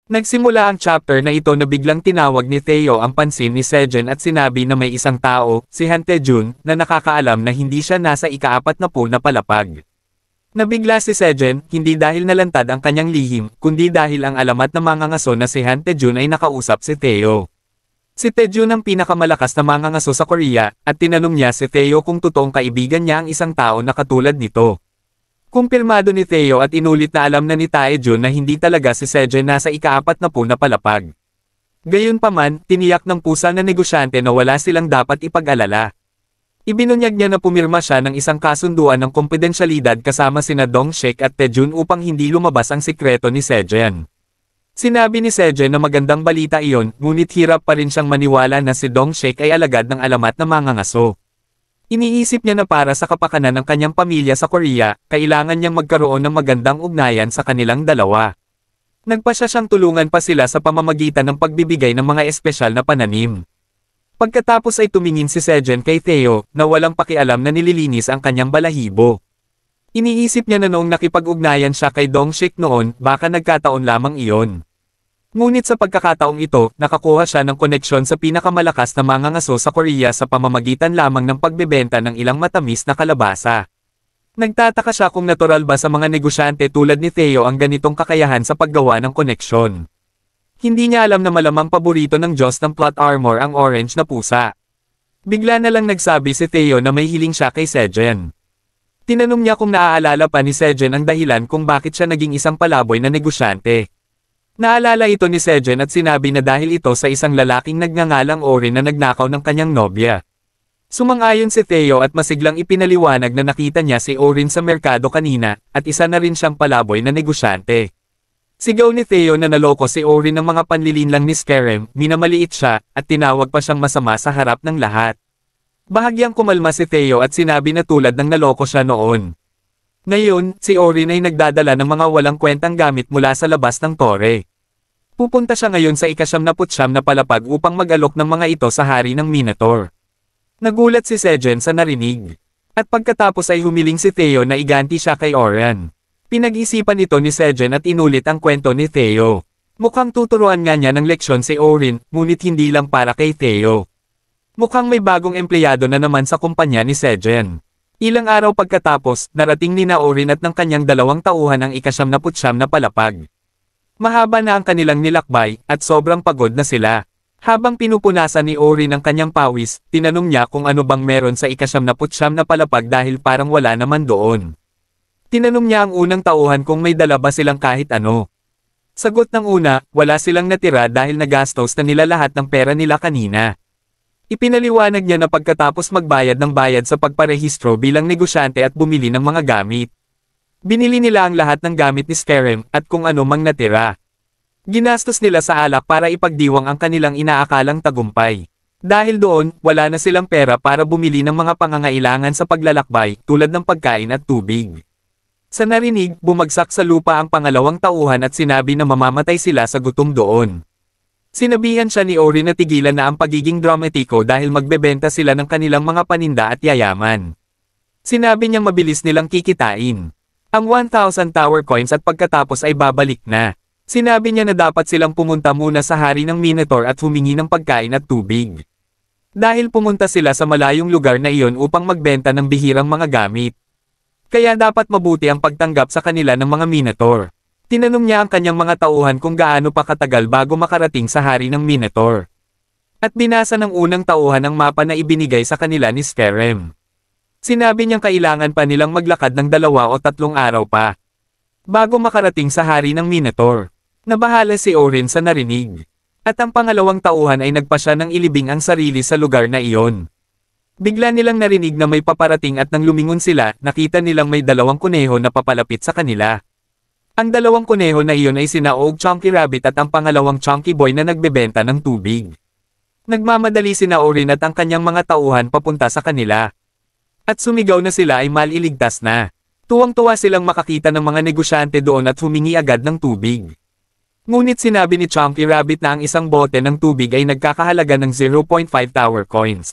Nagsimula ang chapter na ito na biglang tinawag ni Theo ang pansin ni Sejen at sinabi na may isang tao, si Han Tae-jun, na nakakaalam na hindi siya nasa ika-40 na palapag. Nabigla si Sejen, hindi dahil nalantad ang kanyang lihim, kundi dahil ang alamat ng mangangaso na si Han Tae-jun ay nakausap si Theo. Si Tae-jun ang pinakamalakas na mangangaso sa Korea, at tinanong niya si Theo kung totoong kaibigan niya ang isang tao na katulad nito. Kumpirmado ni Theo at inulit na alam na ni Tae-jun na hindi talaga si Sejen nasa ika-40 na palapag. Gayunpaman, tiniyak ng pusa na negosyante na wala silang dapat ipag-alala. Ibinunyag niya na pumirma siya ng isang kasunduan ng kompidensyalidad kasama sina Dong-shik at Tae-jun upang hindi lumabas ang sikreto ni Sejen. Sinabi ni Sejen na magandang balita iyon, ngunit hirap pa rin siyang maniwala na si Dong-shik ay alagad ng alamat na mangangaso. Iniisip niya na para sa kapakanan ng kanyang pamilya sa Korea, kailangan niyang magkaroon ng magandang ugnayan sa kanilang dalawa. Nagpasya siyang tulungan pa sila sa pamamagitan ng pagbibigay ng mga espesyal na pananim. Pagkatapos ay tumingin si Sejen kay Theo, na walang pakialam na nililinis ang kanyang balahibo. Iniisip niya na noong nakipag-ugnayan siya kay Dong-shik noon, baka nagkataon lamang iyon. Ngunit sa pagkakataong ito, nakakuha siya ng koneksyon sa pinakamalakas na mangangaso sa Korea sa pamamagitan lamang ng pagbebenta ng ilang matamis na kalabasa. Nagtataka siya kung natural ba sa mga negosyante tulad ni Theo ang ganitong kakayahan sa paggawa ng koneksyon. Hindi niya alam na malamang paborito ng Diyos ng plot armor ang orange na pusa. Bigla na lang nagsabi si Theo na may hiling siya kay Sejen. Tinanong niya kung naaalala pa ni Sejen ang dahilan kung bakit siya naging isang palaboy na negosyante. Naalala ito ni Sejen at sinabi na dahil ito sa isang lalaking nagngangalang Orin na nagnakaw ng kanyang nobya. Sumang-ayon si Theo at masiglang ipinaliwanag na nakita niya si Orin sa merkado kanina, at isa na rin siyang palaboy na negosyante. Sigaw ni Theo na naloko si Orin ng mga panlilinlang ni Skerem, minamaliit siya, at tinawag pa siyang masama sa harap ng lahat. Bahagyang kumalma si Theo at sinabi na tulad ng naloko siya noon. Ngayon, si Orin ay nagdadala ng mga walang kwentang gamit mula sa labas ng tore. Pupunta siya ngayon sa ika-79 na palapag upang mag-alok ng mga ito sa hari ng Minotaur. Nagulat si Sejen sa narinig. At pagkatapos ay humiling si Theo na iganti siya kay Oran. Pinag-isipan ito ni Sejen at inulit ang kwento ni Theo. Mukhang tuturuan nga niya ng leksyon si Orin, ngunit hindi lang para kay Theo. Mukhang may bagong empleyado na naman sa kumpanya ni Sejen. Ilang araw pagkatapos, narating ni Orin at ng kanyang 2 tauhan ang ika-79 na palapag. Mahaba na ang kanilang nilakbay, at sobrang pagod na sila. Habang pinupunasan ni Orin ang kanyang pawis, tinanong niya kung ano bang meron sa ika-79 na palapag dahil parang wala naman doon. Tinanong niya ang unang tauhan kung may dala ba silang kahit ano. Sagot ng una, wala silang natira dahil nagastos na nila lahat ng pera nila kanina. Ipinaliwanag niya na pagkatapos magbayad ng bayad sa pagparehistro bilang negosyante at bumili ng mga gamit. Binili nila ang lahat ng gamit ni Skerem at kung ano mang natira. Ginastos nila sa alak para ipagdiwang ang kanilang inaakalang tagumpay. Dahil doon, wala na silang pera para bumili ng mga pangangailangan sa paglalakbay tulad ng pagkain at tubig. Sa narinig, bumagsak sa lupa ang pangalawang tauhan at sinabi na mamamatay sila sa gutom doon. Sinabihan siya ni Orin na tigilan na ang pagiging dramatiko dahil magbebenta sila ng kanilang mga paninda at yayaman. Sinabi niyang mabilis nilang kikitain ang 1,000 tower coins at pagkatapos ay babalik na. Sinabi niya na dapat silang pumunta muna sa hari ng Minotaur at humingi ng pagkain at tubig. Dahil pumunta sila sa malayong lugar na iyon upang magbenta ng bihirang mga gamit. Kaya dapat mabuti ang pagtanggap sa kanila ng mga Minotaur. Tinanong niya ang kanyang mga tauhan kung gaano pa katagal bago makarating sa hari ng Minotaur. At binasa ng unang tauhan ang mapa na ibinigay sa kanila ni Skerem. Sinabi niyang kailangan pa nilang maglakad ng 2 o 3 araw pa bago makarating sa hari ng Minotaur. Nabahala si Orin sa narinig. At ang pangalawang tauhan ay nagpasya ng ilibing ang sarili sa lugar na iyon. Bigla nilang narinig na may paparating at nang lumingon sila, nakita nilang may 2 kuneho na papalapit sa kanila. Ang 2 kuneho na iyon ay sina Og Chunky Rabbit at ang pangalawang Chunky Boy na nagbebenta ng tubig. Nagmamadali sina Orin at ang kanyang mga tauhan papunta sa kanila. At sumigaw na sila ay maliligtas na. Tuwang-tuwa silang makakita ng mga negosyante doon at humingi agad ng tubig. Ngunit sinabi ni Chunky Rabbit na ang isang bote ng tubig ay nagkakahalaga ng 0.5 tower coins.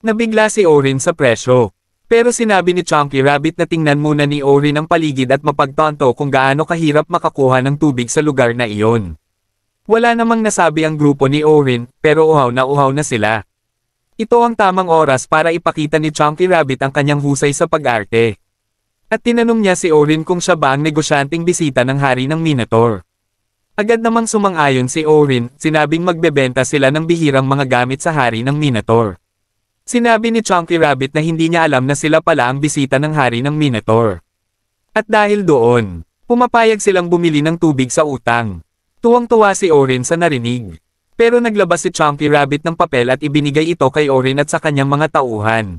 Nabigla si Orin sa presyo. Pero sinabi ni Chunky Rabbit na tingnan muna ni Orin ang paligid at mapagtanto kung gaano kahirap makakuha ng tubig sa lugar na iyon. Wala namang nasabi ang grupo ni Orin, pero uhaw na sila. Ito ang tamang oras para ipakita ni Chunky Rabbit ang kanyang husay sa pag-arte. At tinanong niya si Orin kung siya ba ang negosyanteng bisita ng hari ng Minotaur. Agad namang sumang-ayon si Orin, sinabing magbebenta sila ng bihirang mga gamit sa hari ng Minotaur. Sinabi ni Chunky Rabbit na hindi niya alam na sila pala ang bisita ng hari ng Minotaur. At dahil doon, pumapayag silang bumili ng tubig sa utang. Tuwang-tuwa si Orin sa narinig. Pero naglabas si Chunky Rabbit ng papel at ibinigay ito kay Orin at sa kanyang mga tauhan.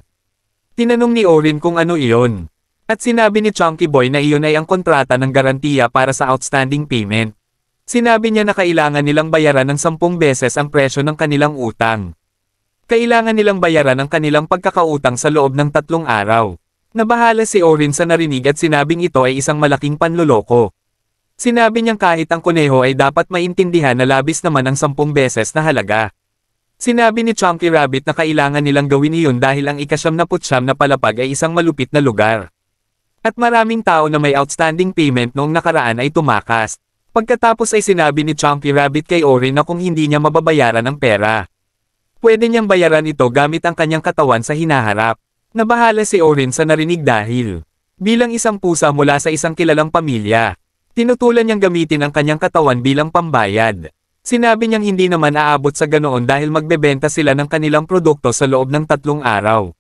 Tinanong ni Orin kung ano iyon. At sinabi ni Chunky Boy na iyon ay ang kontrata ng garantiya para sa outstanding payment. Sinabi niya na kailangan nilang bayaran ng 10 beses ang presyo ng kanilang utang. Kailangan nilang bayaran ang kanilang pagkakautang sa loob ng 3 araw. Nabahala si Orin sa narinig at sinabing ito ay isang malaking panloloko. Sinabi niyang kahit ang kuneho ay dapat maintindihan na labis naman ang 10 beses na halaga. Sinabi ni Chunky Rabbit na kailangan nilang gawin iyon dahil ang ika-9 na palapag ay isang malupit na lugar. At maraming tao na may outstanding payment noong nakaraan ay tumakas. Pagkatapos ay sinabi ni Chunky Rabbit kay Orin na kung hindi niya mababayaran ang pera, pwede niyang bayaran ito gamit ang kanyang katawan sa hinaharap. Nabahala si Orin sa narinig dahil, bilang isang pusa mula sa isang kilalang pamilya, tinutulan niyang gamitin ang kanyang katawan bilang pambayad. Sinabi niyang hindi naman aabot sa ganoon dahil magbebenta sila ng kanilang produkto sa loob ng 3 araw.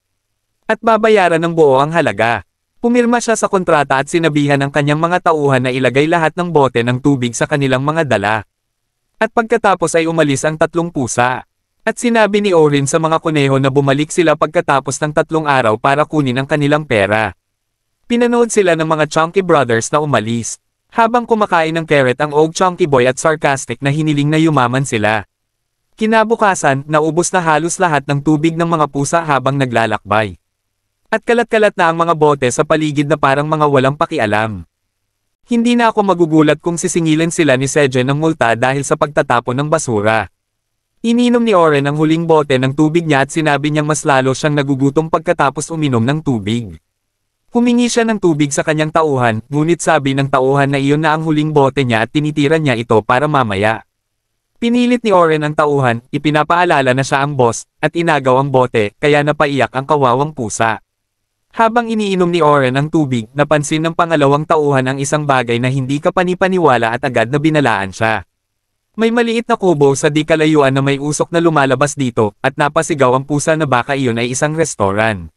At babayaran ng buo ang halaga. Pumirma siya sa kontrata at sinabihan ang kanyang mga tauhan na ilagay lahat ng bote ng tubig sa kanilang mga dala. At pagkatapos ay umalis ang 3 pusa. At sinabi ni Orin sa mga kuneho na bumalik sila pagkatapos ng 3 araw para kunin ang kanilang pera. Pinanood sila ng mga Chunky Brothers na umalis. Habang kumakain ng carrot ang Og Chunky Boy at sarcastic na hiniling na yumaman sila. Kinabukasan, naubos na halos lahat ng tubig ng mga pusa habang naglalakbay. At kalat-kalat na ang mga bote sa paligid na parang mga walang pakialam. Hindi na ako magugulat kung sisingilin sila ni Sejen ng multa dahil sa pagtatapon ng basura. Ininom ni Oren ang huling bote ng tubig niya at sinabi niyang mas lalo siyang nagugutom pagkatapos uminom ng tubig. Humingi siya ng tubig sa kanyang tauhan, ngunit sabi ng tauhan na iyon na ang huling bote niya at tinitira niya ito para mamaya. Pinilit ni Oren ang tauhan, ipinapaalala na siya ang boss, at inagaw ang bote, kaya napaiyak ang kawawang pusa. Habang iniinom ni Oren ang tubig, napansin ng pangalawang tauhan ang isang bagay na hindi kapanipaniwala at agad na binalaan siya. May maliit na kubo sa di kalayuan na may usok na lumalabas dito, at napasigaw ang pusa na baka iyon ay isang restaurant.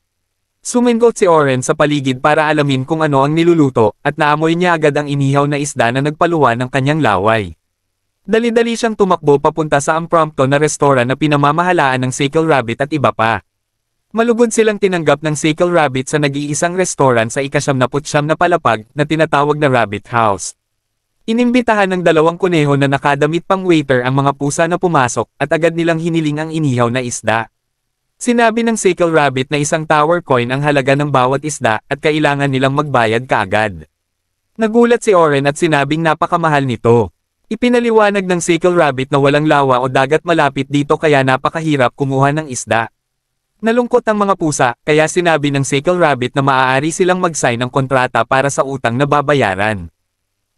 Sumingot si Oren sa paligid para alamin kung ano ang niluluto, at naamoy niya agad ang inihaw na isda na nagpaluwa ng kanyang laway. Dali-dali siyang tumakbo papunta sa impromptu na restaurant na pinamamahalaan ng Sickle Rabbit at iba pa. Malugod silang tinanggap ng Sickle Rabbit sa nag-iisang restaurant sa ika-9 na palapag na tinatawag na Rabbit House. Inimbitahan ng 2 kuneho na nakadamit pang waiter ang mga pusa na pumasok at agad nilang hiniling ang inihaw na isda. Sinabi ng Sickle Rabbit na isang tower coin ang halaga ng bawat isda at kailangan nilang magbayad kaagad. Nagulat si Oren at sinabing napakamahal nito. Ipinaliwanag ng Sickle Rabbit na walang lawa o dagat malapit dito kaya napakahirap kumuha ng isda. Nalungkot ang mga pusa, kaya sinabi ng Sickle Rabbit na maaari silang mag-sign ng kontrata para sa utang na babayaran.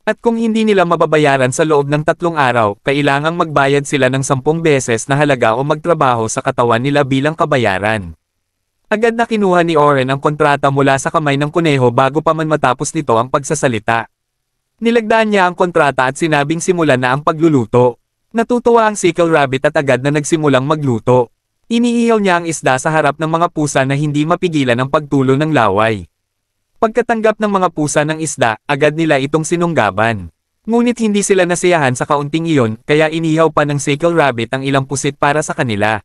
At kung hindi nila mababayaran sa loob ng 3 araw, kailangang magbayad sila ng 10 beses na halaga o magtrabaho sa katawan nila bilang kabayaran. Agad na kinuha ni Oren ang kontrata mula sa kamay ng kuneho bago pa man matapos nito ang pagsasalita. Nilagdaan niya ang kontrata at sinabing simulan na ang pagluluto. Natutuwa ang Sickle Rabbit at agad na nagsimulang magluto. Iniihaw niya ang isda sa harap ng mga pusa na hindi mapigilan ang pagtulo ng laway. Pagkatanggap ng mga pusa ng isda, agad nila itong sinunggaban. Ngunit hindi sila nasiyahan sa kaunting iyon, kaya inihaw pa ng Sickle Rabbit ang ilang pusit para sa kanila.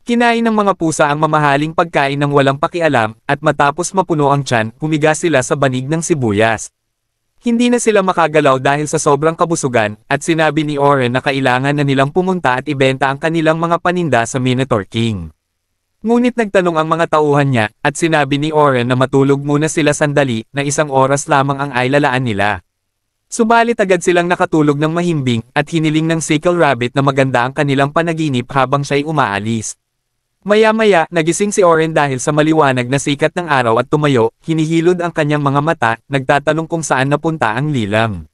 Kinain ng mga pusa ang mamahaling pagkain ng walang pakialam, at matapos mapuno ang tiyan, humiga sila sa banig ng sibuyas. Hindi na sila makagalaw dahil sa sobrang kabusugan, at sinabi ni Oren na kailangan na nilang pumunta at ibenta ang kanilang mga paninda sa Minotaur King. Ngunit nagtanong ang mga tauhan niya, at sinabi ni Oren na matulog muna sila sandali, na 1 oras lamang ang ailalaan nila. Subalit agad silang nakatulog ng mahimbing, at hiniling ng Sickle Rabbit na maganda ang kanilang panaginip habang siya'y umaalis. Maya-maya, nagising si Oren dahil sa maliwanag na sikat ng araw at tumayo, hinihilod ang kanyang mga mata, nagtatanong kung saan napunta ang lilam.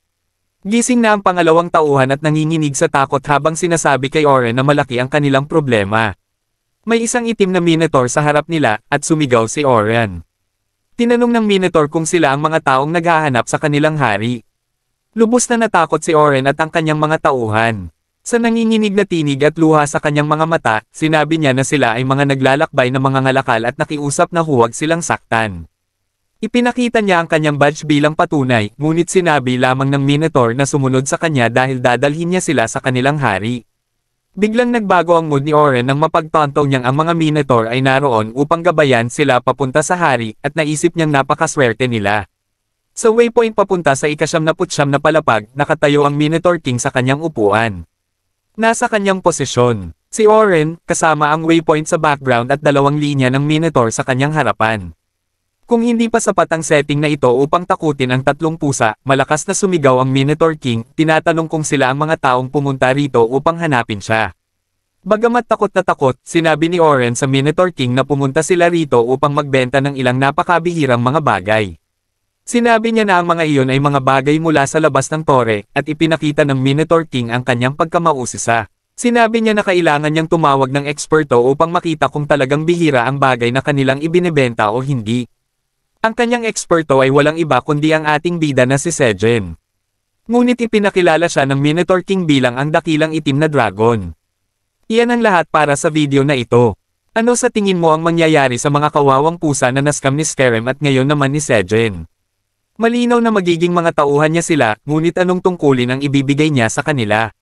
Gising na ang pangalawang tauhan at nanginginig sa takot habang sinasabi kay Oren na malaki ang kanilang problema. May isang itim na Minotaur sa harap nila, at sumigaw si Oren. Tinanong ng Minotaur kung sila ang mga taong naghahanap sa kanilang hari. Lubos na natakot si Oren at ang kanyang mga tauhan. Sa nanginginig na tinig at luha sa kanyang mga mata, sinabi niya na sila ay mga naglalakbay na mga ngalakal at nakiusap na huwag silang saktan. Ipinakita niya ang kanyang badge bilang patunay, ngunit sinabi lamang ng Minotaur na sumunod sa kanya dahil dadalhin niya sila sa kanilang hari. Biglang nagbago ang mood ni Oren nang mapagtanto niyang ang mga Minotaur ay naroon upang gabayan sila papunta sa hari, at naisip niyang napakaswerte nila. Sa waypoint papunta sa ika-79 na palapag, nakatayo ang Minotaur King sa kanyang upuan. Nasa kanyang posisyon, si Oren, kasama ang waypoint sa background at dalawang linya ng Minotaur sa kanyang harapan. Kung hindi pa sapat ang setting na ito upang takutin ang tatlong pusa, malakas na sumigaw ang Minotaur King, tinatanong kung sila ang mga taong pumunta rito upang hanapin siya. Bagamat takot na takot, sinabi ni Oren sa Minotaur King na pumunta sila rito upang magbenta ng ilang napakabihirang mga bagay. Sinabi niya na ang mga iyon ay mga bagay mula sa labas ng tore, at ipinakita ng Minotaur King ang kanyang pagkamausisa. Sinabi niya na kailangan niyang tumawag ng eksperto upang makita kung talagang bihira ang bagay na kanilang ibinebenta o hindi. Ang kanyang eksperto ay walang iba kundi ang ating bida na si Sejen. Ngunit ipinakilala siya ng Minotaur King bilang ang dakilang itim na dragon. Iyan ang lahat para sa video na ito. Ano sa tingin mo ang mangyayari sa mga kawawang pusa na naskam ni Skerem at ngayon naman ni Sejen? Malinaw na magiging mga tauhan niya sila, ngunit anong tungkulin ang ibibigay niya sa kanila?